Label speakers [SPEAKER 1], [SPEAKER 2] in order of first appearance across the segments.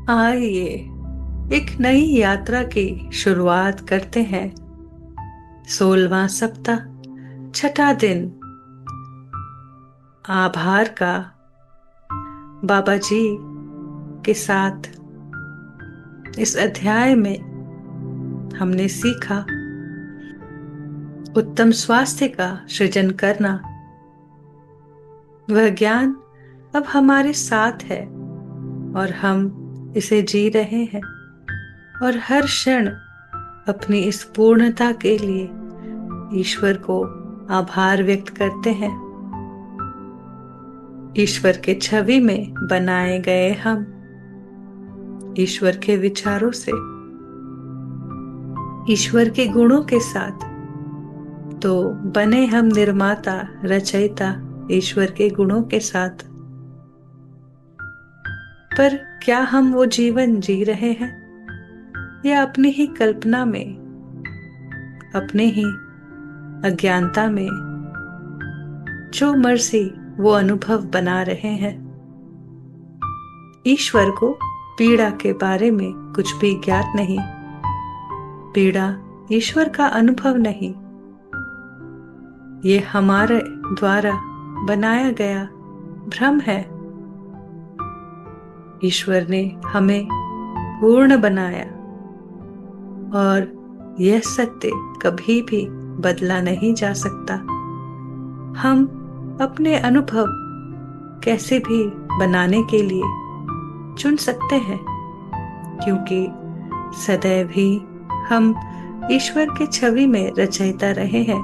[SPEAKER 1] आइए एक नई यात्रा की शुरुआत करते हैं। 16वां सप्ताह, छठा दिन। आभार का। बाबा जी के साथ इस अध्याय में हमने सीखा उत्तम स्वास्थ्य का सृजन करना। वह ज्ञान अब हमारे साथ है और हम इसे जी रहे हैं, और हर क्षण अपनी इस पूर्णता के लिए ईश्वर को आभार व्यक्त करते हैं। ईश्वर के छवि में बनाए गए हम ईश्वर के विचारों से, ईश्वर के गुणों के साथ तो बने हम निर्माता रचयिता ईश्वर के गुणों के साथ। पर क्या हम वो जीवन जी रहे हैं, या अपनी ही कल्पना में, अपने ही अज्ञानता में जो मर्जी वो अनुभव बना रहे हैं? ईश्वर को पीड़ा के बारे में कुछ भी ज्ञात नहीं। पीड़ा ईश्वर का अनुभव नहीं, ये हमारे द्वारा बनाया गया भ्रम है। ईश्वर ने हमें पूर्ण बनाया, और यह सत्य कभी भी बदला नहीं जा सकता। हम अपने अनुभव कैसे भी बनाने के लिए चुन सकते हैं, क्योंकि सदैव ही हम ईश्वर के छवि में रचयिता रहे हैं।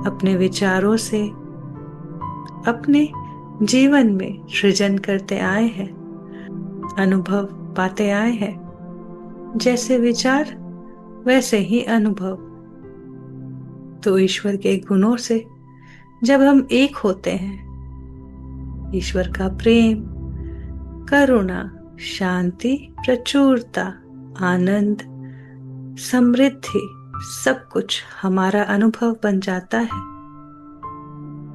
[SPEAKER 1] अपने विचारों से अपने जीवन में सृजन करते आए हैं, अनुभव पाते आए हैं। जैसे विचार वैसे ही अनुभव। तो ईश्वर के गुणों से जब हम एक होते हैं, ईश्वर का प्रेम, करुणा, शांति, प्रचुरता, आनंद, समृद्धि, सब कुछ हमारा अनुभव बन जाता है।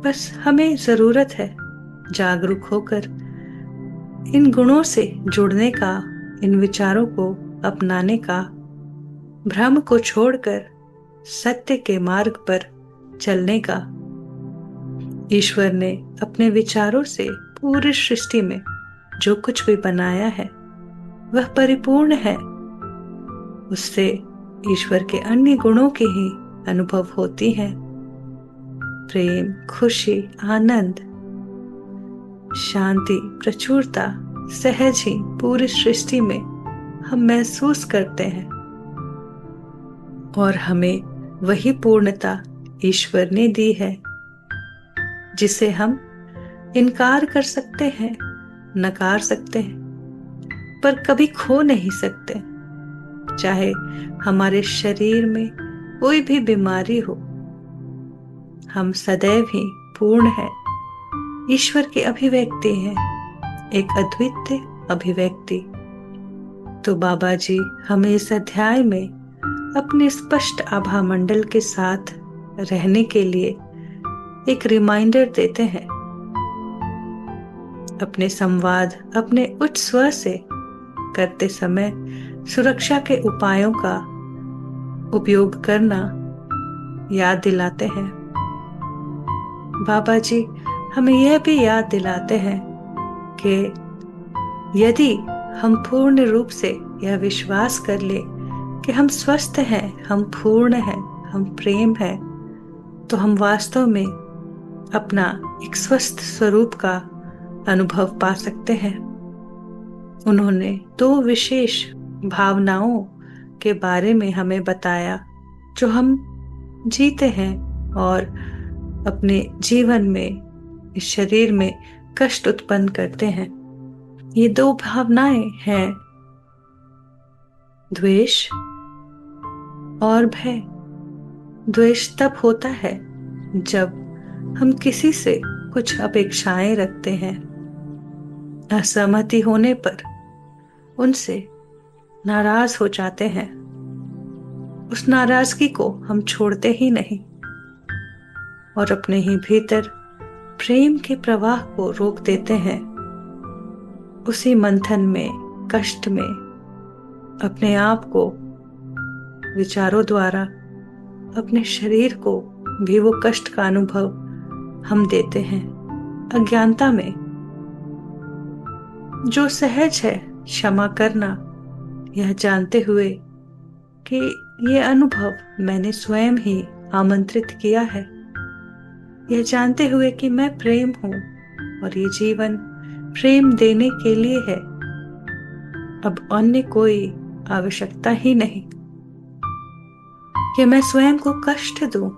[SPEAKER 1] बस हमें जरूरत है जागरूक होकर इन गुणों से जुड़ने का, इन विचारों को अपनाने का, भ्रम को छोड़कर सत्य के मार्ग पर चलने का। ईश्वर ने अपने विचारों से पूरी सृष्टि में जो कुछ भी बनाया है वह परिपूर्ण है। उससे ईश्वर के अन्य गुणों के ही अनुभव होती हैं। प्रेम, खुशी, आनंद, शांति, प्रचुरता सहज ही पूरी सृष्टि में हम महसूस करते हैं, और हमें वही पूर्णता ईश्वर ने दी है जिसे हम इनकार कर सकते हैं, नकार सकते हैं, पर कभी खो नहीं सकते। चाहे हमारे शरीर में कोई भी बीमारी हो, हम सदैव ही पूर्ण हैं, ईश्वर की अभिव्यक्ति है, एक अद्वितीय अभिव्यक्ति। तो बाबा जी हमें इस अध्याय में अपने स्पष्ट आभा मंडल के साथ रहने के लिए एक रिमाइंडर देते हैं। अपने संवाद अपने उच्च स्वर से करते समय सुरक्षा के उपायों का उपयोग करना याद दिलाते हैं। बाबा जी हमें यह भी याद दिलाते हैं कि यदि हम पूर्ण रूप से यह विश्वास कर ले कि हम स्वस्थ हैं, हम पूर्ण हैं, हम प्रेम हैं, तो हम वास्तव में अपना एक स्वस्थ स्वरूप का अनुभव पा सकते हैं। उन्होंने 2 विशेष भावनाओं के बारे में हमें बताया जो हम जीते हैं और अपने जीवन में, इस शरीर में कष्ट उत्पन्न करते हैं। ये 2 भावनाएं हैं द्वेष और भय। द्वेष तब होता है जब हम किसी से कुछ अपेक्षाएं रखते हैं, असहमति होने पर उनसे नाराज हो जाते हैं, उस नाराजगी को हम छोड़ते ही नहीं और अपने ही भीतर प्रेम के प्रवाह को रोक देते हैं। उसी मंथन में कष्ट में अपने आप को विचारों द्वारा, अपने शरीर को भी वो कष्ट का अनुभव हम देते हैं अज्ञानता में। जो सहज है क्षमा करना, यह जानते हुए कि ये अनुभव मैंने स्वयं ही आमंत्रित किया है, यह जानते हुए कि मैं प्रेम हूं और ये जीवन प्रेम देने के लिए है। अब अन्य कोई आवश्यकता ही नहीं कि मैं स्वयं को कष्ट दूं,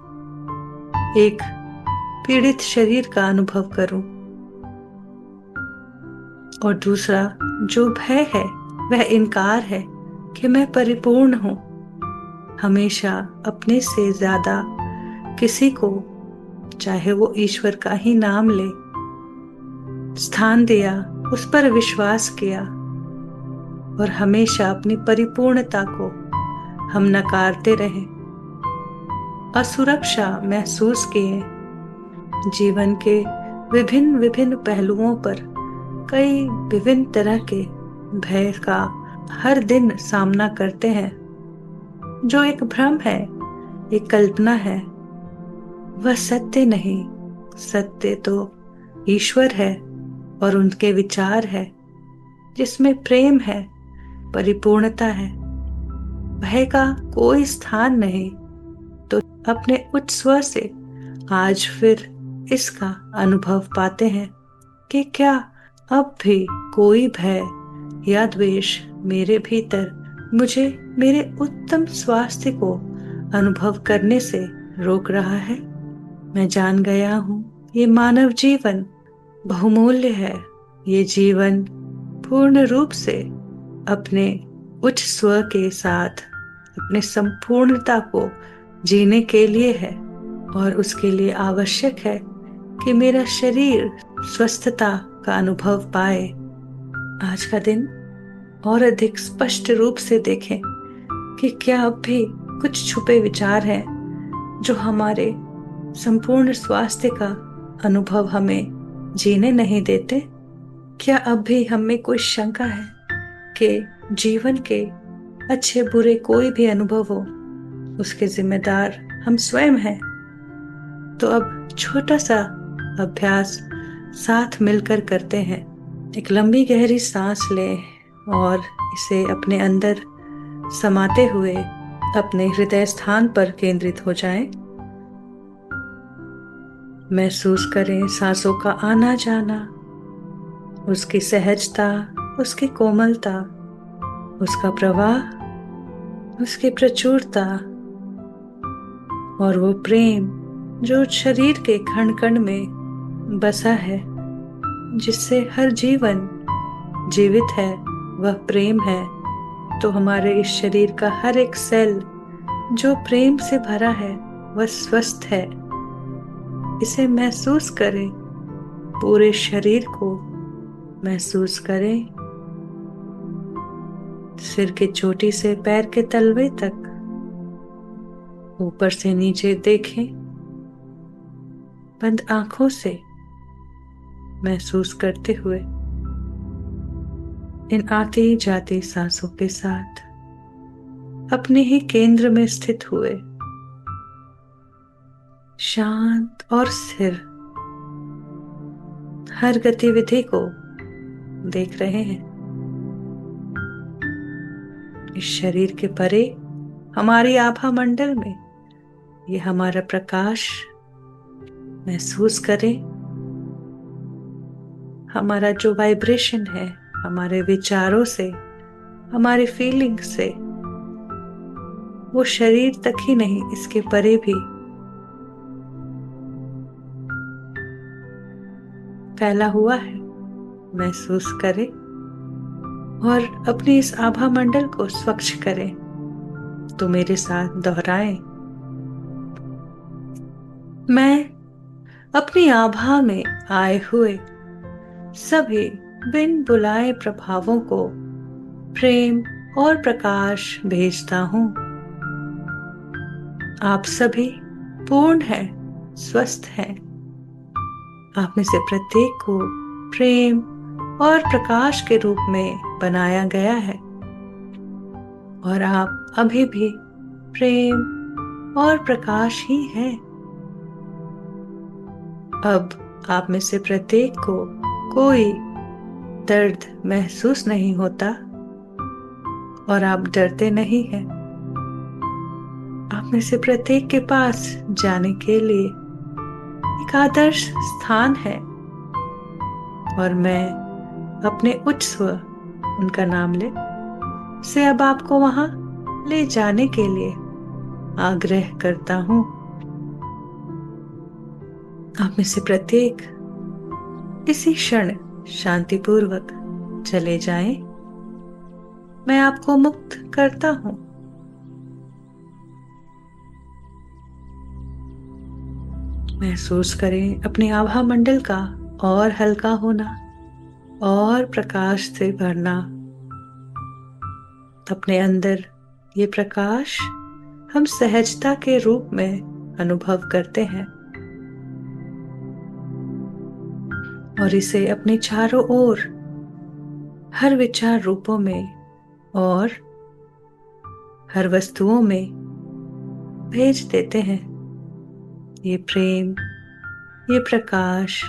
[SPEAKER 1] एक पीड़ित शरीर का अनुभव करूं। और दूसरा जो भय है वह इनकार है कि मैं परिपूर्ण हूं। हमेशा अपने से ज्यादा किसी को, चाहे वो ईश्वर का ही नाम ले, स्थान दिया, उस पर विश्वास किया और हमेशा अपनी परिपूर्णता को हम नकारते रहे, असुरक्षा महसूस किए, जीवन के विभिन्न विभिन्न पहलुओं पर कई विभिन्न तरह के भय का हर दिन सामना करते हैं, जो एक भ्रम है, एक कल्पना है, वह सत्य नहीं। सत्य तो ईश्वर है और उनके विचार है, जिसमें प्रेम है, परिपूर्णता है। भय का कोई स्थान नहीं। तो अपने उच्च स्व से आज फिर इसका अनुभव पाते हैं कि क्या अब भी कोई भय या द्वेष मेरे भीतर मुझे मेरे उत्तम स्वास्थ्य को अनुभव करने से रोक रहा है। मैं जान गया हूं, ये मानव जीवन बहुमूल्य है। ये जीवन पूर्ण रूप से अपने उच्च स्व के साथ अपने संपूर्णता को जीने के लिए है और उसके लिए आवश्यक है कि मेरा शरीर स्वस्थता का अनुभव पाए। आज का दिन और अधिक स्पष्ट रूप से देखें कि क्या अब भी कुछ छुपे विचार हैं जो हमारे संपूर्ण स्वास्थ्य का अनुभव हमें जीने नहीं देते। क्या अब भी हम में कोई शंका है कि जीवन के अच्छे बुरे कोई भी अनुभव हो, उसके जिम्मेदार हम स्वयं हैं। तो अब छोटा सा अभ्यास साथ मिलकर करते हैं। एक लंबी गहरी सांस लें और इसे अपने अंदर समाते हुए अपने हृदय स्थान पर केंद्रित हो जाएं। महसूस करें सांसों का आना जाना, उसकी सहजता, उसकी कोमलता, उसका प्रवाह, उसकी प्रचुरता और वो प्रेम जो शरीर के कण कण में बसा है, जिससे हर जीवन जीवित है, वह प्रेम है। तो हमारे इस शरीर का हर एक सेल जो प्रेम से भरा है वह स्वस्थ है। इसे महसूस करें, पूरे शरीर को महसूस करें, सिर की चोटी से पैर के तलवे तक, ऊपर से नीचे देखें। बंद आंखों से महसूस करते हुए इन आती जाती सांसों के साथ अपने ही केंद्र में स्थित हुए, शांत और स्थिर हर गतिविधि को देख रहे हैं। इस शरीर के परे हमारी आभा मंडल में ये हमारा प्रकाश महसूस करें। हमारा जो वाइब्रेशन है, हमारे विचारों से, हमारे फीलिंग से, वो शरीर तक ही नहीं, इसके परे भी फैला हुआ है। महसूस करें और अपनी इस आभा मंडल को स्वच्छ करें। तो मेरे साथ दोहराएं। मैं अपनी आभा में आए हुए सभी बिन बुलाए प्रभावों को प्रेम और प्रकाश भेजता हूं। आप सभी पूर्ण हैं, स्वस्थ हैं। आप में से प्रत्येक को प्रेम और प्रकाश के रूप में बनाया गया है और आप अभी भी प्रेम और प्रकाश ही हैं। अब आप में से प्रत्येक को कोई दर्द महसूस नहीं होता और आप डरते नहीं हैं। आप में से प्रत्येक के पास जाने के लिए एक आदर्श स्थान है और मैं अपने उच्च स्व, उनका नाम ले, से अब आपको वहां ले जाने के लिए आग्रह करता हूं। आप में से प्रत्येक इसी क्षण शांतिपूर्वक चले जाएं। मैं आपको मुक्त करता हूं। महसूस करें अपने आभा मंडल का और हल्का होना और प्रकाश से भरना। अपने अंदर ये प्रकाश हम सहजता के रूप में अनुभव करते हैं और इसे अपने चारों ओर हर विचार रूपों में और हर वस्तुओं में भेज देते हैं। ये प्रेम, ये प्रकाश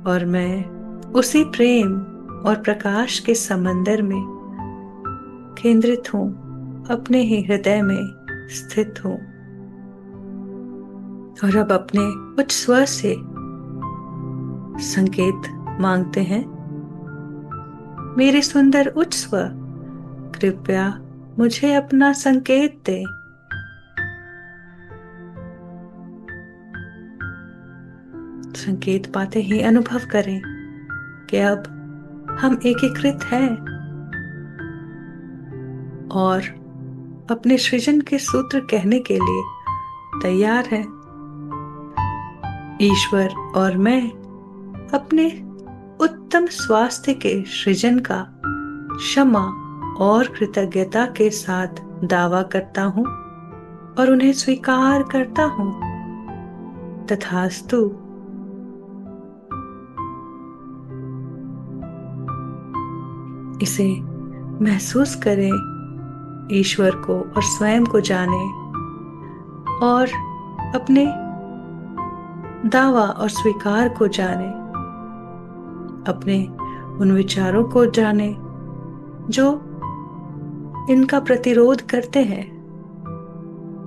[SPEAKER 1] और मैं उसी प्रेम और प्रकाश के समंदर में केंद्रित हूं, अपने ही हृदय में स्थित हूं। और अब अपने उच्च स्वर से संकेत मांगते हैं। मेरे सुंदर उच्च स्वर, कृपया मुझे अपना संकेत दे। संकेत पाते ही अनुभव करें कि अब हम एकीकृत हैं और अपने सृजन के सूत्र कहने के लिए तैयार हैं। ईश्वर और मैं अपने उत्तम स्वास्थ्य के सृजन का क्षमा और कृतज्ञता के साथ दावा करता हूं और उन्हें स्वीकार करता हूं। तथास्तु। इसे महसूस करें, ईश्वर को और स्वयं को जाने और अपने दावा और स्वीकार को जाने, अपने उन विचारों को जाने जो इनका प्रतिरोध करते हैं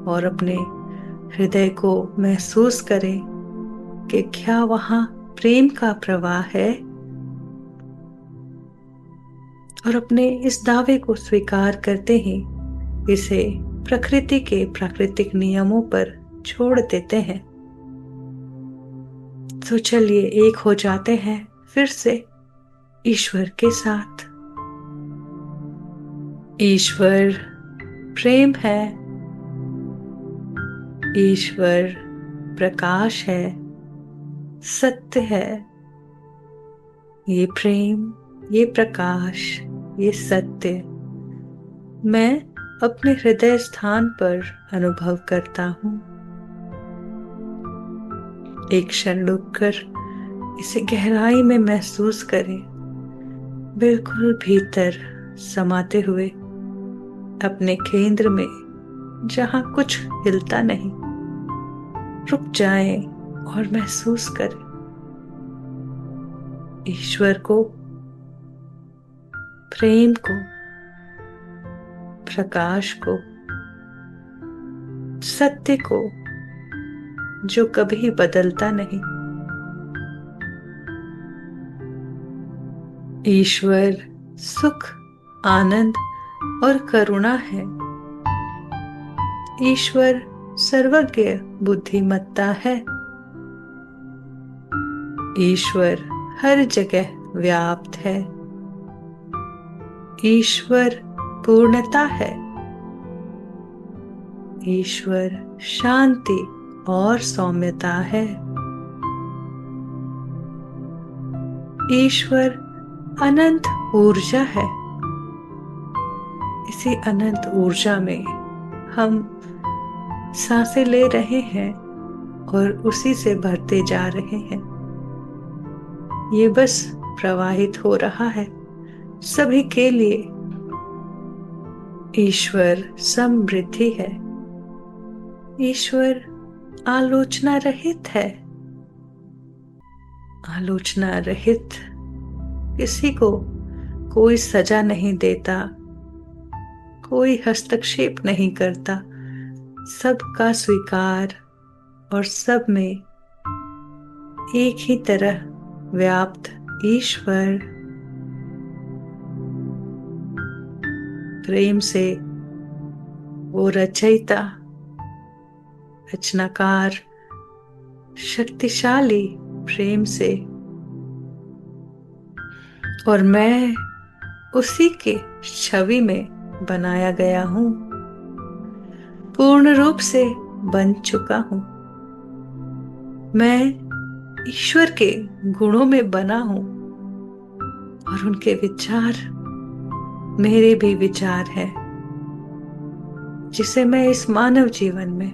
[SPEAKER 1] और अपने हृदय को महसूस करें कि क्या वहां प्रेम का प्रवाह है और अपने इस दावे को स्वीकार करते ही इसे प्रकृति के प्राकृतिक नियमों पर छोड़ देते हैं। तो चलिए एक हो जाते हैं फिर से ईश्वर के साथ। ईश्वर प्रेम है, ईश्वर प्रकाश है, सत्य है। ये प्रेम, ये प्रकाश, ये सत्य मैं अपने हृदय स्थान पर अनुभव करता हूं। एक क्षण रुककर इसे गहराई में महसूस करें, बिल्कुल भीतर समाते हुए अपने केंद्र में जहां कुछ हिलता नहीं। रुक जाएं और महसूस करें ईश्वर को, प्रेम को, प्रकाश को, सत्य को जो कभी बदलता नहीं। ईश्वर सुख, आनंद और करुणा है। ईश्वर सर्वज्ञ बुद्धिमत्ता है। ईश्वर हर जगह व्याप्त है। ईश्वर पूर्णता है। ईश्वर शांति और सौम्यता है। ईश्वर अनंत ऊर्जा है। इसी अनंत ऊर्जा में हम सांसें ले रहे हैं और उसी से भरते जा रहे हैं। ये बस प्रवाहित हो रहा है सभी के लिए। ईश्वर समृद्धि है। ईश्वर आलोचना रहित है। आलोचना रहित किसी को कोई सजा नहीं देता, कोई हस्तक्षेप नहीं करता। सबका स्वीकार और सब में एक ही तरह व्याप्त ईश्वर प्रेम से वो रचयिता, रचनाकार, शक्तिशाली प्रेम से, और मैं उसी के छवि में बनाया गया हूं, पूर्ण रूप से बन चुका हूं। मैं ईश्वर के गुणों में बना हूं और उनके विचार मेरे भी विचार है, जिसे मैं इस मानव जीवन में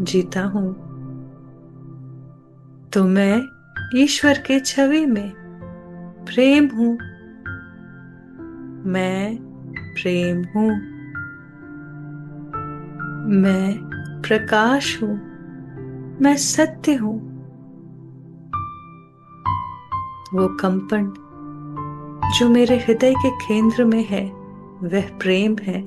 [SPEAKER 1] जीता हूं। तो मैं ईश्वर के छवि में प्रेम हूं। मैं प्रेम हूं। मैं प्रकाश हूं। मैं सत्य हूं। वो कंपन जो मेरे हृदय के केंद्र में है वह प्रेम है।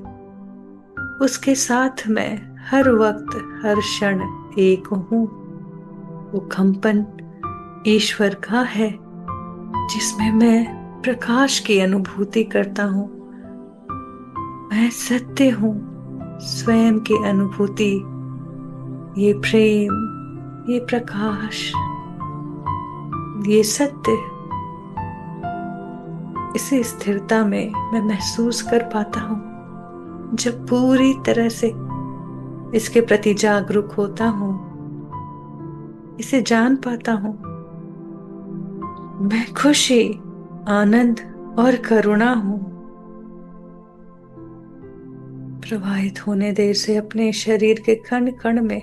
[SPEAKER 1] उसके साथ मैं हर वक्त हर क्षण एक हूं। वो कंपन ईश्वर का है जिसमें मैं प्रकाश की अनुभूति करता हूं। मैं सत्य हूं, स्वयं की अनुभूति, ये प्रेम, ये प्रकाश, ये सत्य, इसी स्थिरता में मैं महसूस कर पाता हूं जब पूरी तरह से इसके प्रति जागरूक होता हूं, इसे जान पाता हूं। मैं खुशी, आनंद और करुणा हूं। प्रवाहित होने दे से अपने शरीर के कण कण में।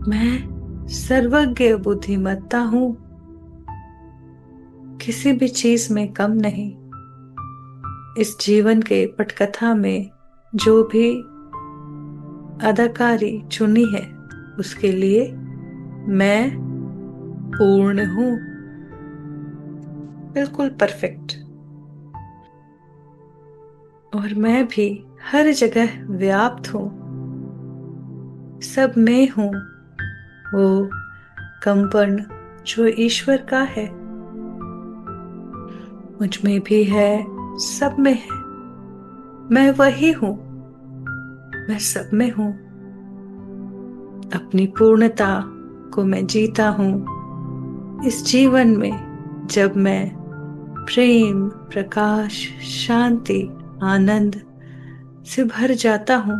[SPEAKER 1] मैं सर्वज्ञ बुद्धिमत्ता हूं, किसी भी चीज में कम नहीं। इस जीवन के पटकथा में जो भी अदाकारी चुनी है उसके लिए मैं पूर्ण हूं, बिल्कुल परफेक्ट। और मैं भी हर जगह व्याप्त हूं, सब में हूं। वो कंपन जो ईश्वर का है मुझ में भी है, सब में है। मैं वही हूं, मैं सब में हूं। अपनी पूर्णता को मैं जीता हूं इस जीवन में जब मैं प्रेम, प्रकाश, शांति, आनंद से भर जाता हूं।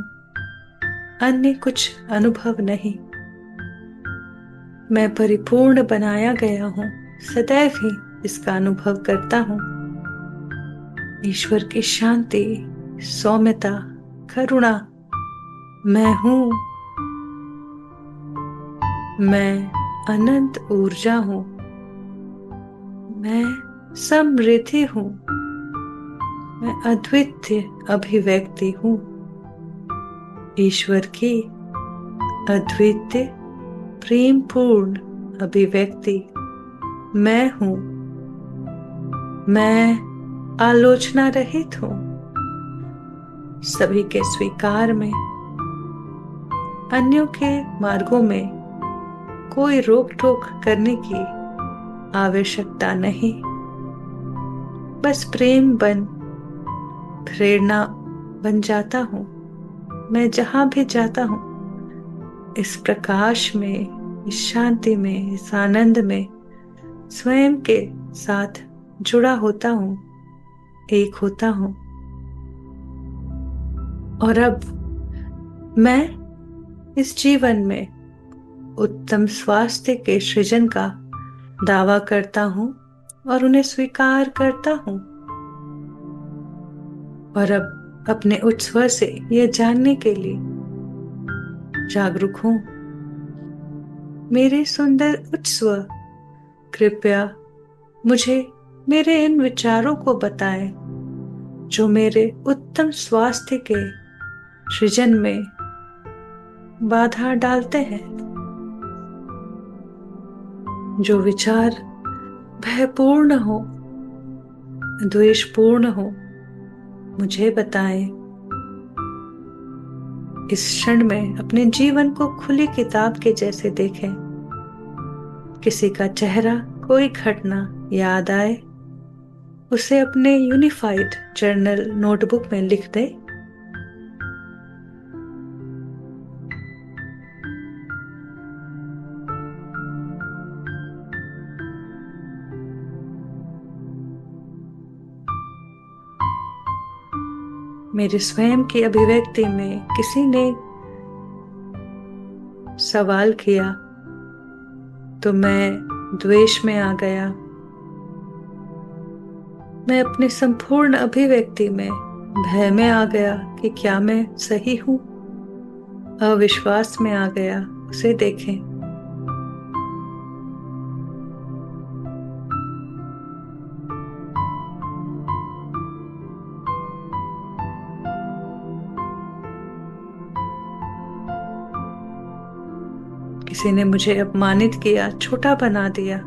[SPEAKER 1] अन्य कुछ अनुभव नहीं। मैं परिपूर्ण बनाया गया हूं, सदैव ही इसका अनुभव करता हूं। ईश्वर की शांति, सौम्यता, करुणा मैं हूं। मैं अनंत ऊर्जा हूं। मैं समृद्धि हूं। मैं अद्वितीय अभिव्यक्ति हूं। ईश्वर की अद्वितीय प्रेमपूर्ण अभिव्यक्ति मैं हूं। मैं आलोचना रहित हूं, सभी के स्वीकार में। अन्यों के मार्गों में कोई रोक टोक करने की आवश्यकता नहीं। बस प्रेम बन, प्रेरणा बन जाता हूं। मैं जहां भी जाता हूं इस प्रकाश में, इस शांति में, इस आनंद में स्वयं के साथ जुड़ा होता हूं, एक होता हूं। और अब मैं इस जीवन में उत्तम स्वास्थ्य के सृजन का दावा करता हूं और उन्हें स्वीकार करता हूं। और अब अपने उच्च स्वर से यह जानने के लिए जागरूक हूं। मेरे सुंदर उच्च स्वर, कृपया मुझे मेरे इन विचारों को बताएं जो मेरे उत्तम स्वास्थ्य के सृजन में बाधा डालते हैं। जो विचार भयपूर्ण हो, द्वेषपूर्ण हो, मुझे बताएं। इस क्षण में अपने जीवन को खुली किताब के जैसे देखें। किसी का चेहरा, कोई घटना याद आए, उसे अपने यूनिफाइड जर्नल नोटबुक में लिख दे। मेरे स्वयं की अभिव्यक्ति में किसी ने सवाल किया तो मैं द्वेष में आ गया। मैं अपनी संपूर्ण अभिव्यक्ति में भय में आ गया कि क्या मैं सही हूं। अविश्वास में आ गया। उसे देखें। किसी ने मुझे अपमानित किया, छोटा बना दिया।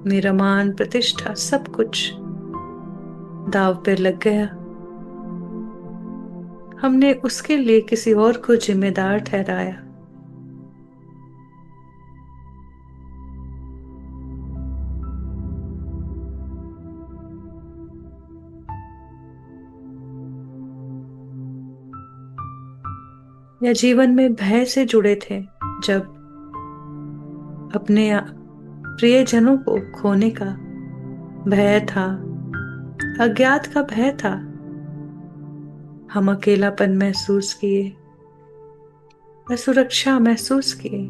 [SPEAKER 1] मेरा मान, प्रतिष्ठा, सब कुछ दांव पे लग गया। हमने उसके लिए किसी और को जिम्मेदार ठहराया। या जीवन में भय से जुड़े थे, जब अपने प्रियजनों को खोने का भय था, अज्ञात का भय था। हम अकेलापन महसूस किए, असुरक्षा महसूस किए।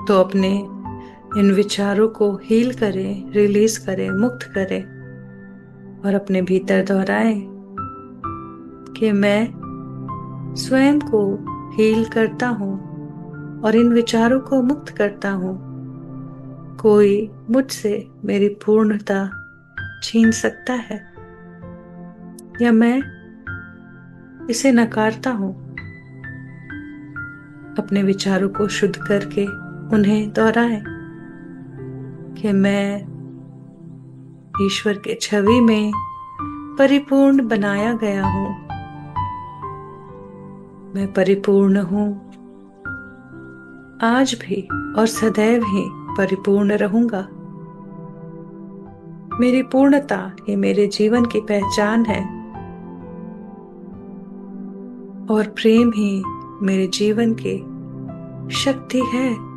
[SPEAKER 1] तो अपने इन विचारों को हील करें, रिलीज करें, मुक्त करें और अपने भीतर दोहराएं कि मैं स्वयं को हील करता हूं और इन विचारों को मुक्त करता हूं। कोई मुझसे मेरी पूर्णता छीन सकता है या मैं इसे नकारता हूं। अपने विचारों को शुद्ध करके उन्हें दोहराएं कि मैं ईश्वर के छवि में परिपूर्ण बनाया गया हूं। मैं परिपूर्ण हूं, आज भी और सदैव ही परिपूर्ण रहूंगा। मेरी पूर्णता ही मेरे जीवन की पहचान है और प्रेम ही मेरे जीवन की शक्ति है।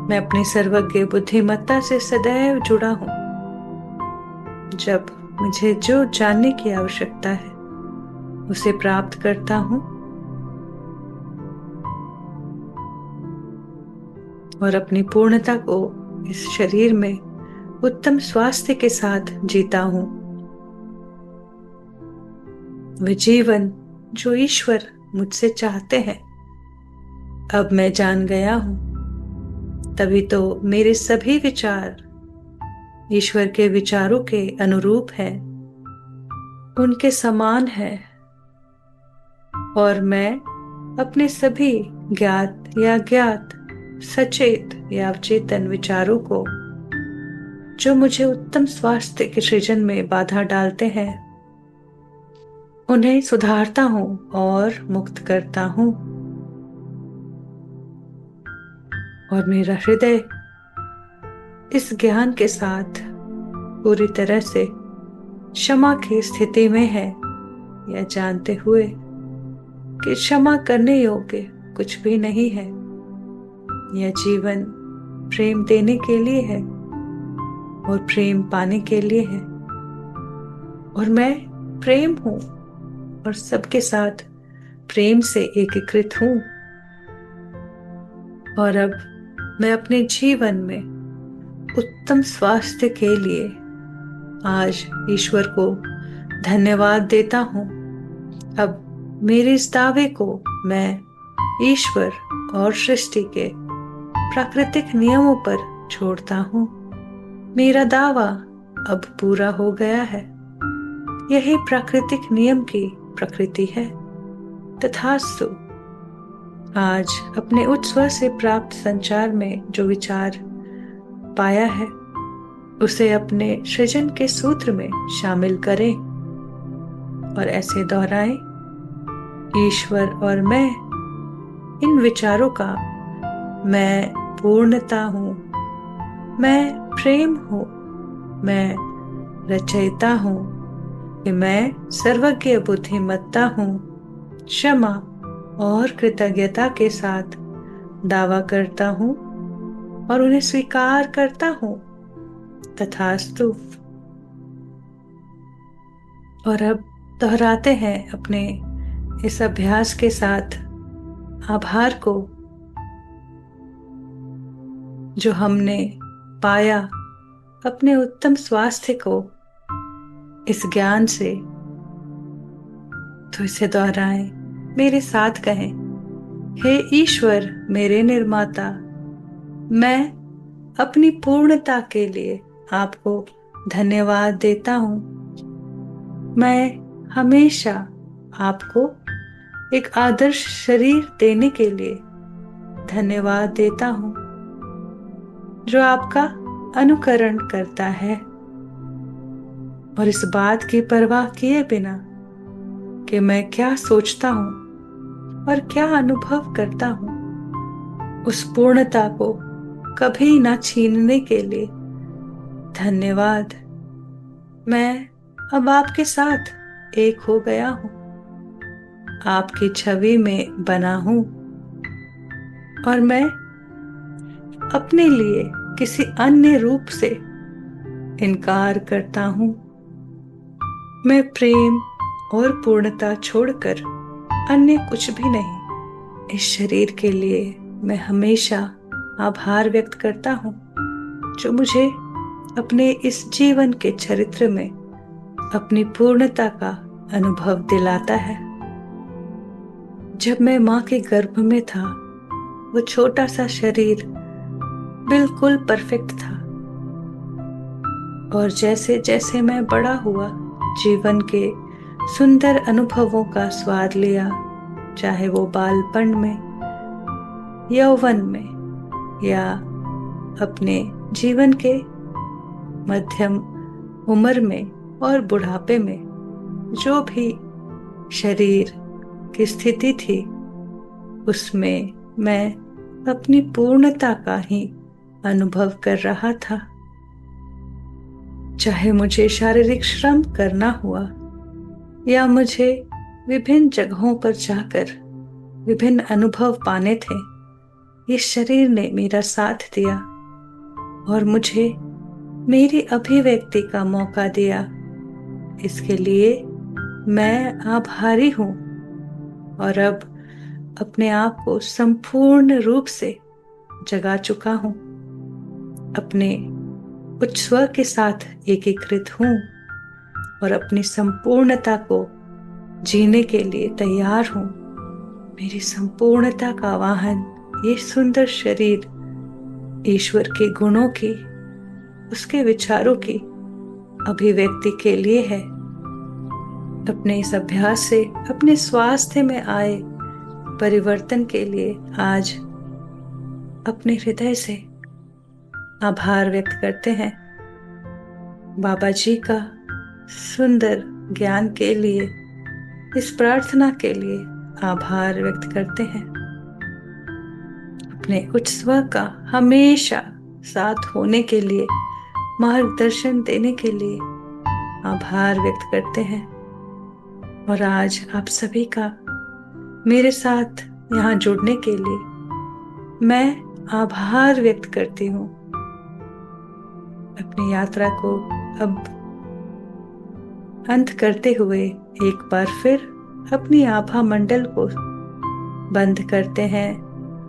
[SPEAKER 1] मैं अपनी सर्वज्ञ बुद्धिमत्ता से सदैव जुड़ा हूं। जब मुझे जो जानने की आवश्यकता है उसे प्राप्त करता हूं और अपनी पूर्णता को इस शरीर में उत्तम स्वास्थ्य के साथ जीता हूं। वह जीवन जो ईश्वर मुझसे चाहते हैं अब मैं जान गया हूं। तभी तो मेरे सभी विचार ईश्वर के विचारों के अनुरूप हैं, उनके समान हैं और मैं अपने सभी ज्ञात या अज्ञात, सचेत या अवचेतन विचारों को जो मुझे उत्तम स्वास्थ्य के सृजन में बाधा डालते हैं उन्हें सुधारता हूं और मुक्त करता हूं। और मेरा हृदय इस ज्ञान के साथ पूरी तरह से क्षमा की स्थिति में है, यह जानते हुए कि क्षमा करने योग्य कुछ भी नहीं है। यह जीवन प्रेम देने के लिए है और प्रेम पाने के लिए है और मैं प्रेम हूं और सबके साथ प्रेम से एकीकृत हूं। और अब मैं अपने जीवन में उत्तम स्वास्थ्य के लिए आज ईश्वर को धन्यवाद देता हूँ। अब मेरे इस दावे को मैं ईश्वर और सृष्टि के प्राकृतिक नियमों पर छोड़ता हूँ। मेरा दावा अब पूरा हो गया है। यही प्राकृतिक नियम की प्रकृति है। तथास्तु। आज अपने उच्च स्वर से प्राप्त संचार में जो विचार पाया है उसे अपने सृजन के सूत्र में शामिल करें और ऐसे दोहराएं। ईश्वर और मैं, इन विचारों का मैं पूर्णता हूँ, मैं प्रेम हूँ, मैं रचयिता हूँ, कि मैं सर्वज्ञ बुद्धिमत्ता हूँ, क्षमा और कृतज्ञता के साथ दावा करता हूँ और उन्हें स्वीकार करता हूँ। तथास्तु। और अब दोहराते हैं अपने इस अभ्यास के साथ आभार को, जो हमने पाया अपने उत्तम स्वास्थ्य को इस ज्ञान से। तो इसे दोहराएं, मेरे साथ कहें। हे ईश्वर मेरे निर्माता, मैं अपनी पूर्णता के लिए आपको धन्यवाद देता हूँ। मैं हमेशा आपको एक आदर्श शरीर देने के लिए धन्यवाद देता हूँ, जो आपका अनुकरण करता है और इस बात की परवाह किए बिना कि मैं क्या सोचता हूँ और क्या अनुभव करता हूँ, उस पूर्णता को कभी ना छीनने के लिए धन्यवाद। मैं अब आपके साथ एक हो गया हूँ, आपकी छवि में बना हूँ और मैं अपने लिए किसी अन्य रूप से इनकार करता हूँ। मैं प्रेम और पूर्णता छोड़कर अन्य कुछ भी नहीं। इस शरीर के लिए मैं हमेशा आभार व्यक्त करता हूँ, जो मुझे अपने इस जीवन के चरित्र में अपनी पूर्णता का अनुभव दिलाता है। जब मैं माँ के गर्भ में था, वो छोटा सा शरीर बिल्कुल परफेक्ट था और जैसे जैसे मैं बड़ा हुआ, जीवन के सुंदर अनुभवों का स्वाद लिया, चाहे वो बालपन में, यौवन में या अपने जीवन के मध्यम उम्र में और बुढ़ापे में, जो भी शरीर की स्थिति थी उसमें मैं अपनी पूर्णता का ही अनुभव कर रहा था। चाहे मुझे शारीरिक श्रम करना हुआ या मुझे विभिन्न जगहों पर जाकर विभिन्न अनुभव पाने थे, इस शरीर ने मेरा साथ दिया और मुझे मेरी अभिव्यक्ति का मौका दिया। इसके लिए मैं आभारी हूँ और अब अपने आप को संपूर्ण रूप से जगा चुका हूँ, अपने उच्च स्वर के साथ एकीकृत हूँ और अपनी संपूर्णता को जीने के लिए तैयार हूँ। मेरी संपूर्णता का वाहन ये सुंदर शरीर ईश्वर के गुणों की, उसके विचारों की अभिव्यक्ति के लिए है। अपने इस अभ्यास से अपने स्वास्थ्य में आए परिवर्तन के लिए आज अपने हृदय से आभार व्यक्त करते हैं। बाबा जी का सुंदर ज्ञान के लिए, इस प्रार्थना के लिए आभार व्यक्त करते हैं। अपने उच्च स्व का हमेशा साथ होने के लिए, मार्गदर्शन देने के लिए आभार व्यक्त करते हैं। और आज आप सभी का मेरे साथ यहाँ जुड़ने के लिए मैं आभार व्यक्त करती हूँ। अपनी यात्रा को अब अंत करते हुए एक बार फिर अपनी आभा मंडल को बंद करते हैं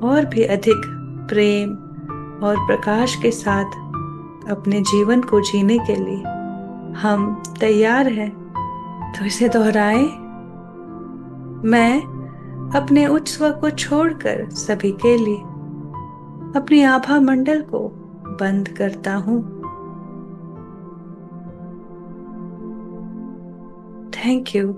[SPEAKER 1] और भी अधिक प्रेम और प्रकाश के साथ अपने जीवन को जीने के लिए हम तैयार हैं, तो इसे दोहराएं। मैं अपने उच्च स्व को छोड़कर सभी के लिए अपनी आभा मंडल को बंद करता हूं। Thank you.